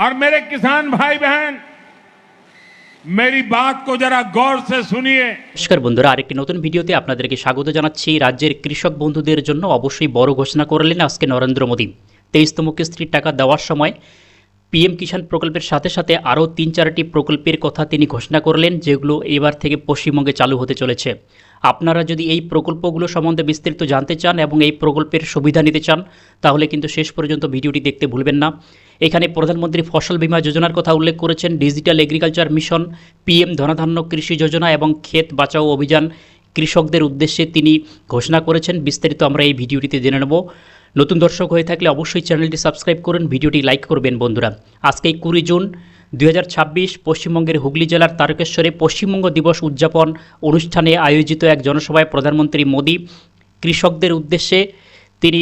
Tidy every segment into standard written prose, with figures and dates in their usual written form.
और मेरे किसान भाई बहन मेरी बात को जरा गौर से सुनिए। নমস্কার বন্ধুরা, আরেকটি নতুন ভিডিওতে আপনাদেরকে স্বাগত জানাচ্ছি। রাজ্যের কৃষক বন্ধুদের জন্য অবশ্যই বড় ঘোষণা করলেন আজকে নরেন্দ্র মোদী। 23তম কিস্তির টাকা দেওয়ার সময় পিএম কিষাণ প্রকল্পের সাথে সাথে আরও 3-4টি প্রকল্পের কথা তিনি ঘোষণা করলেন, যেগুলো এবার থেকে পশ্চিমবঙ্গে চালু হতে চলেছে। আপনারা যদি এই প্রকল্পগুলো সম্বন্ধে বিস্তারিত জানতে চান এবং এই প্রকল্পের সুবিধা নিতে চান, তাহলে কিন্তু শেষ পর্যন্ত ভিডিওটি দেখতে ভুলবেন না। এখানে প্রধানমন্ত্রী ফসল বীমা যোজনার কথা উল্লেখ করেছেন, ডিজিটাল এগ্রিকালচার মিশন, পিএম ধনধান্য কৃষি যোজনা এবং ক্ষেত বাঁচাও অভিযান কৃষকদের উদ্দেশ্যে তিনি ঘোষণা করেছেন। বিস্তারিত আমরা এই ভিডিওটিতে জেনে নেব। নতুন দর্শক হয়ে থাকলে অবশ্যই চ্যানেলটি সাবস্ক্রাইব করুন, ভিডিওটি লাইক করবেন। বন্ধুরা, আজকে 20 জুন 2026 পশ্চিমবঙ্গের হুগলি জেলার তারকেশ্বরে পশ্চিমবঙ্গ দিবস উদযাপন অনুষ্ঠানে আয়োজিত এক জনসভায় প্রধানমন্ত্রী মোদী কৃষকদের উদ্দেশ্যে তিনি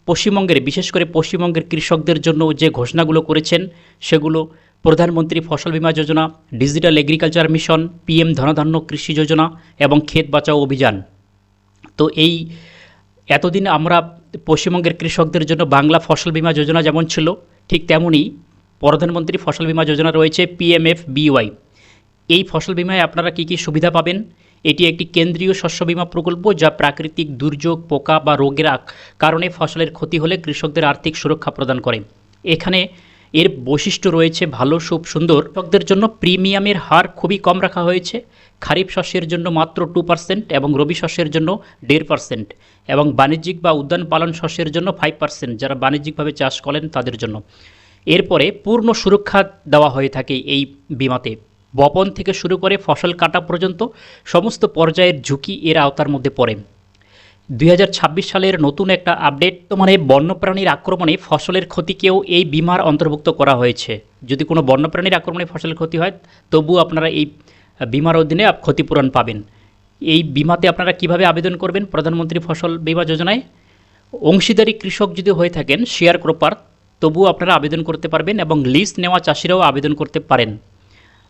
পশ্চিমবঙ্গের, বিশেষ করে পশ্চিমবঙ্গের কৃষকদের জন্য যে ঘোষণাগুলো করেছেন সেগুলো প্রধানমন্ত্রী ফসল বীমা যোজনা, ডিজিটাল এগ্রিকালচার মিশন, পিএম ধনধান্য কৃষি যোজনা এবং ক্ষেত বাঁচাও অভিযান। তো এই এতদিন আমরা পশ্চিমবঙ্গের কৃষকদের জন্য বাংলা ফসল বীমা যোজনা যেমন ছিল, ঠিক তেমনই প্রধানমন্ত্রী ফসল বীমা যোজনা রয়েছে PMFBY। এই ফসল বীমায় আপনারা কী কী সুবিধা পাবেন? এটি একটি কেন্দ্রীয় শস্য বীমা প্রকল্প, যা প্রাকৃতিক দুর্যোগ, পোকা বা রোগের কারণে ফসলের ক্ষতি হলে কৃষকদের আর্থিক সুরক্ষা প্রদান করে। এখানে এর বৈশিষ্ট্য রয়েছে ভালো, সুন্দর। কৃষকদের জন্য প্রিমিয়ামের হার খুবই কম রাখা হয়েছে। খারিফ শস্যের জন্য মাত্র 2% এবং রবি শস্যের জন্য 1.5%, এবং বাণিজ্যিক বা উদ্যান পালন শস্যের জন্য 5%, যারা বাণিজ্যিকভাবে চাষ করেন তাদের জন্য। এরপরে পূর্ণ সুরক্ষা দেওয়া হয়ে থাকে এই বিমাতে। বপন থেকে শুরু করে ফসল কাটা পর্যন্ত সমস্ত পর্যায়ের ঝুঁকি এর আওতার মধ্যে পড়ে। 2026 সালের নতুন একটা আপডেট, মানে বন্যপ্রাণীর আক্রমণে ফসলের ক্ষতিকেও এই বিমার অন্তর্ভুক্ত করা হয়েছে। যদি কোনো বন্যপ্রাণীর আক্রমণে ফসলের ক্ষতি হয়, তবু আপনারা এই বিমার অধীনে ক্ষতিপূরণ পাবেন। এই বিমাতে আপনারা কিভাবে আবেদন করবেন? প্রধানমন্ত্রী ফসল বীমা যোজনায় অংশীদারি কৃষক যদি হয়ে থাকেন, শেয়ার ক্রপার, তবুও আপনারা আবেদন করতে পারবেন, এবং লিজ নেওয়া চাষিরাও আবেদন করতে পারেন।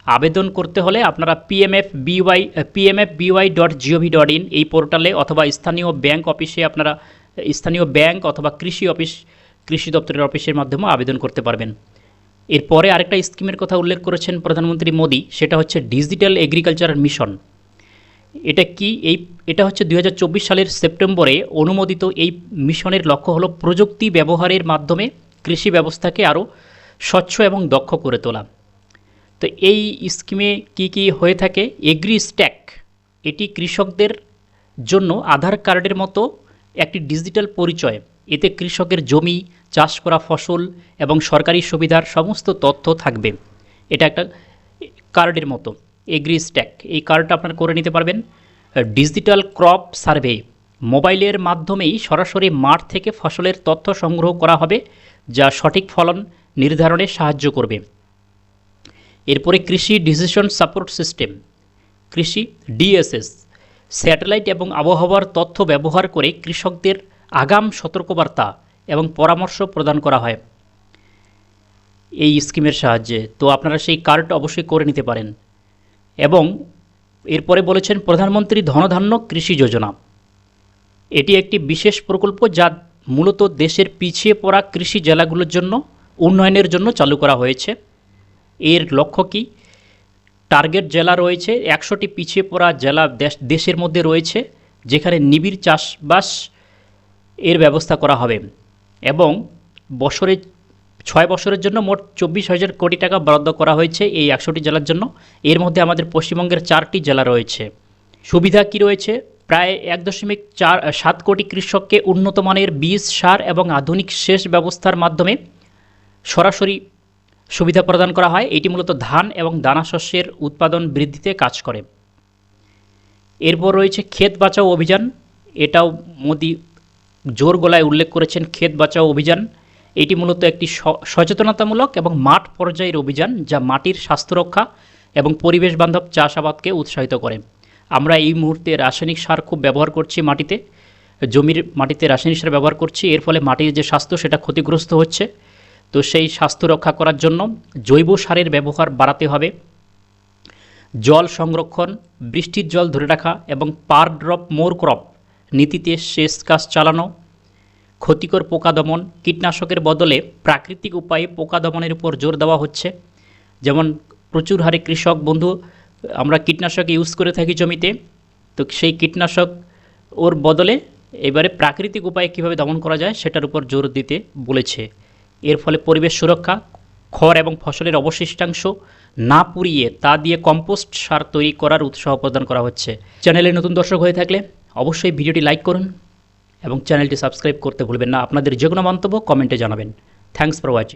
আবেদন করতে হলে আপনারা pmfby.gov.in এই পোর্টালে অথবা স্থানীয় ব্যাংক অফিসে, আপনারা স্থানীয় ব্যাংক অথবা কৃষি অফিস, কৃষি দপ্তরের অফিসের মাধ্যমে আবেদন করতে পারবেন। এরপরে আরেকটা স্কিমের কথা উল্লেখ করেছেন প্রধানমন্ত্রী মোদী, সেটা হচ্ছে ডিজিটাল এগ্রিকালচার মিশন। এটা কি? এটা হচ্ছে 2024 সালের সেপ্টেম্বরে অনুমোদিত। এই মিশনের লক্ষ্য হলো প্রযুক্তি ব্যবহারের মাধ্যমে কৃষি ব্যবস্থাকে আরও স্বচ্ছ এবং দক্ষ করে তোলা। তো এই স্কিমে কি কি হয়ে থাকে? এগ্রি স্ট্যাক, এটি কৃষকদের জন্য আধার কার্ডের মতো একটি ডিজিটাল পরিচয়। এতে কৃষকের জমি, চাষ করা ফসল এবং সরকারি সুবিধার সমস্ত তথ্য থাকবে। এটা একটা কার্ডের মতো, এগ্রি স্ট্যাক। এই কার্ডটা আপনারা করে নিতে পারবেন। ডিজিটাল ক্রপ সার্ভে, মোবাইলের মাধ্যমেই সরাসরি মাঠ থেকে ফসলের তথ্য সংগ্রহ করা হবে, যা সঠিক ফলন নির্ধারণে সাহায্য করবে। এরপরে কৃষি ডিসিশন সাপোর্ট সিস্টেম, কৃষি DSS, স্যাটেলাইট এবং আবহাওয়ার তথ্য ব্যবহার করে কৃষকদের আগাম সতর্কবার্তা এবং পরামর্শ প্রদান করা হয় এই স্কিমের সাহায্যে। তো আপনারা সেই কার্ড অবশ্যই করে নিতে পারেন। এবং এরপরে বলেছেন প্রধানমন্ত্রী ধনধান্য কৃষি যোজনা। এটি একটি বিশেষ প্রকল্প, যা মূলত দেশের পিছিয়ে পড়া কৃষি জেলাগুলোর জন্য উন্নয়নের জন্য চালু করা হয়েছে। এর লক্ষ্য কি? টার্গেট জেলা রয়েছে 100টি পিছিয়ে পড়া জেলা দেশের মধ্যে রয়েছে, যেখানে নিবিড় চাষবাস এর ব্যবস্থা করা হবে, এবং 6 বছরের জন্য মোট 24,000 কোটি টাকা বরাদ্দ করা হয়েছে এই 100টি জেলার জন্য। এর মধ্যে আমাদের পশ্চিমবঙ্গের 4টি জেলা রয়েছে। সুবিধা কি রয়েছে? প্রায় 1.7 কোটি কৃষককে উন্নত মানের বীজ, সার এবং আধুনিক সেচ ব্যবস্থার মাধ্যমে সরাসরি সুবিধা প্রদান করা হয়। এটি মূলত ধান এবং দানা শস্যের উৎপাদন বৃদ্ধিতে কাজ করে। এরপর রয়েছে ক্ষেত বাঁচাও অভিযান। এটাও মোদী জোর গলায় উল্লেখ করেছেন, ক্ষেত বাঁচাও অভিযান। এটি মূলত একটি সচেতনতামূলক এবং মাঠ পর্যায়ের অভিযান, যা মাটির স্বাস্থ্য রক্ষা এবং পরিবেশ বান্ধব চাষাবাদকে উৎসাহিত করে। আমরা এই মুহূর্তে রাসায়নিক সার খুব ব্যবহার করছি মাটিতে, মাটিতে রাসায়নিক সার ব্যবহার করছি। এর ফলে মাটির যে স্বাস্থ্য সেটা ক্ষতিগ্রস্ত হচ্ছে। তো সেই স্বাস্থ্য রক্ষা করার জন্য জৈব সারের ব্যবহার বাড়াতে হবে। জল সংরক্ষণ, বৃষ্টির জল ধরে রাখা এবং পার ড্রপ মোর ক্রপ নীতিতে সেচ কাজ চালানো, ক্ষতিকর পোকা দমন, কীটনাশকের বদলে প্রাকৃতিক উপায়ে পোকা দমনের উপর জোর দেওয়া হচ্ছে। যেমন প্রচুর হারে কৃষক বন্ধু আমরা কীটনাশক ইউজ করে থাকি জমিতে, তো সেই কীটনাশক ওর বদলে এবারে প্রাকৃতিক উপায়ে কীভাবে দমন করা যায় সেটার উপর জোর দিতে বলেছে। এর ফলে পরিবেশ সুরক্ষা, খড় এবং ফসলের অবশিষ্টাংশ না পুড়িয়ে তা দিয়ে কম্পোস্ট সার তৈরি করার উৎসাহ প্রদান করা হচ্ছে। চ্যানেলে নতুন দর্শক হয়ে থাকলে অবশ্যই ভিডিওটি লাইক করুন এবং চ্যানেলটি সাবস্ক্রাইব করতে ভুলবেন না। আপনাদের যে কোনো মন্তব্য কমেন্টে জানাবেন। Thanks for watching.